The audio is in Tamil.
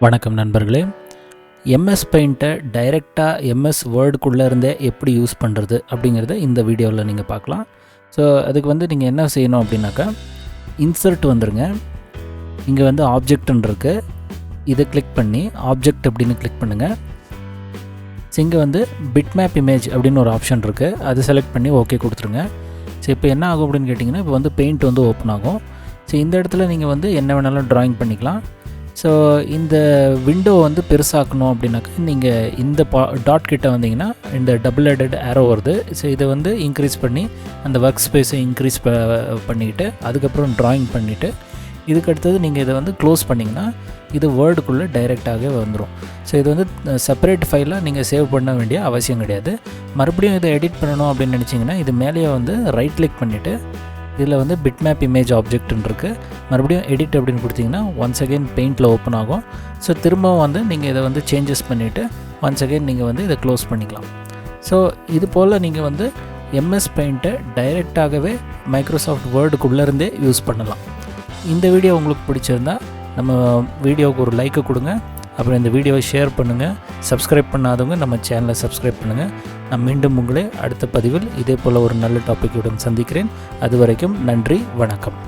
வணக்கம் நண்பர்களே. எம்எஸ் பெயிண்ட்டை டைரெக்டாக எம்எஸ் வேர்டுக்குள்ளே இருந்தே எப்படி யூஸ் பண்ணுறது அப்படிங்கிறத இந்த வீடியோவில் நீங்கள் பார்க்கலாம். ஸோ அதுக்கு நீங்கள் என்ன செய்யணும் அப்படின்னாக்கா, இன்சர்ட் வந்துருங்க. இங்கே ஆப்ஜெக்ட்னு இருக்குது, இதை கிளிக் பண்ணி ஆப்ஜெக்ட் அப்படின்னு கிளிக் பண்ணுங்கள். ஸோ இங்கே பிட்மேப் இமேஜ் அப்படின்னு ஒரு ஆப்ஷன் இருக்குது, அதை செலக்ட் பண்ணி ஓகே கொடுத்துருங்க. ஸோ இப்போ என்ன ஆகும் அப்படின்னு கேட்டிங்கன்னா, இப்போ பெயிண்ட் ஓப்பன் ஆகும். ஸோ இந்த இடத்துல நீங்கள் என்ன வேணாலும் ட்ராயிங் பண்ணிக்கலாம். ஸோ இந்த விண்டோ பெருசாக்கணும் அப்படின்னாக்கா, நீங்கள் இந்த டாட் கிட்ட வந்தீங்கன்னா இந்த டபுள் ஹெடட் ஏரோ வருது. ஸோ இதை இன்க்ரீஸ் பண்ணி அந்த ஒர்க் ஸ்பேஸை இன்க்ரீஸ் பண்ணிக்கிட்டு அதுக்கப்புறம் ட்ராயிங் பண்ணிவிட்டு இதுக்கு அடுத்தது நீங்கள் இதை க்ளோஸ் பண்ணிங்கன்னா இது வேர்டுக்குள்ளே டைரெக்டாகவே வந்துடும். ஸோ இது செப்பரேட் ஃபைலாக நீங்கள் சேவ் பண்ண வேண்டிய அவசியம் கிடையாது. மறுபடியும் இதை எடிட் பண்ணணும் அப்படின்னு நினச்சிங்கன்னா, இது மேலேயே ரைட் கிளிக் பண்ணிவிட்டு இதில் பிட்மேப் இமேஜ் ஆப்ஜெக்ட்னு இருக்குது, மறுபடியும் எடிட் அப்படின்னு கொடுத்தீங்கன்னா ஒன்ஸ் அகெயின் பெயிண்டில் ஓப்பன் ஆகும். ஸோ திரும்பவும் நீங்கள் இதை சேஞ்சஸ் பண்ணிவிட்டு ஒன்ஸ் அகெயின் நீங்கள் இதை க்ளோஸ் பண்ணிக்கலாம். ஸோ இது போல் நீங்கள் எம்எஸ் பெயிண்ட்டை டைரெக்டாகவே மைக்ரோசாஃப்ட் வேர்டுக்குள்ளேருந்தே யூஸ் பண்ணலாம். இந்த வீடியோ உங்களுக்கு பிடிச்சிருந்தா நம்ம வீடியோவுக்கு ஒரு லைக்கு கொடுங்க, அப்புறம் இந்த வீடியோவை ஷேர் பண்ணுங்கள். சப்ஸ்கிரைப் பண்ணாதவங்க நம்ம சேனலை சப்ஸ்கிரைப் பண்ணுங்கள். நான் மீண்டும் உங்களை அடுத்த பதிவில் இதே போல் ஒரு நல்ல டாப்பிக்குடன் சந்திக்கிறேன். அது வரைக்கும் நன்றி, வணக்கம்.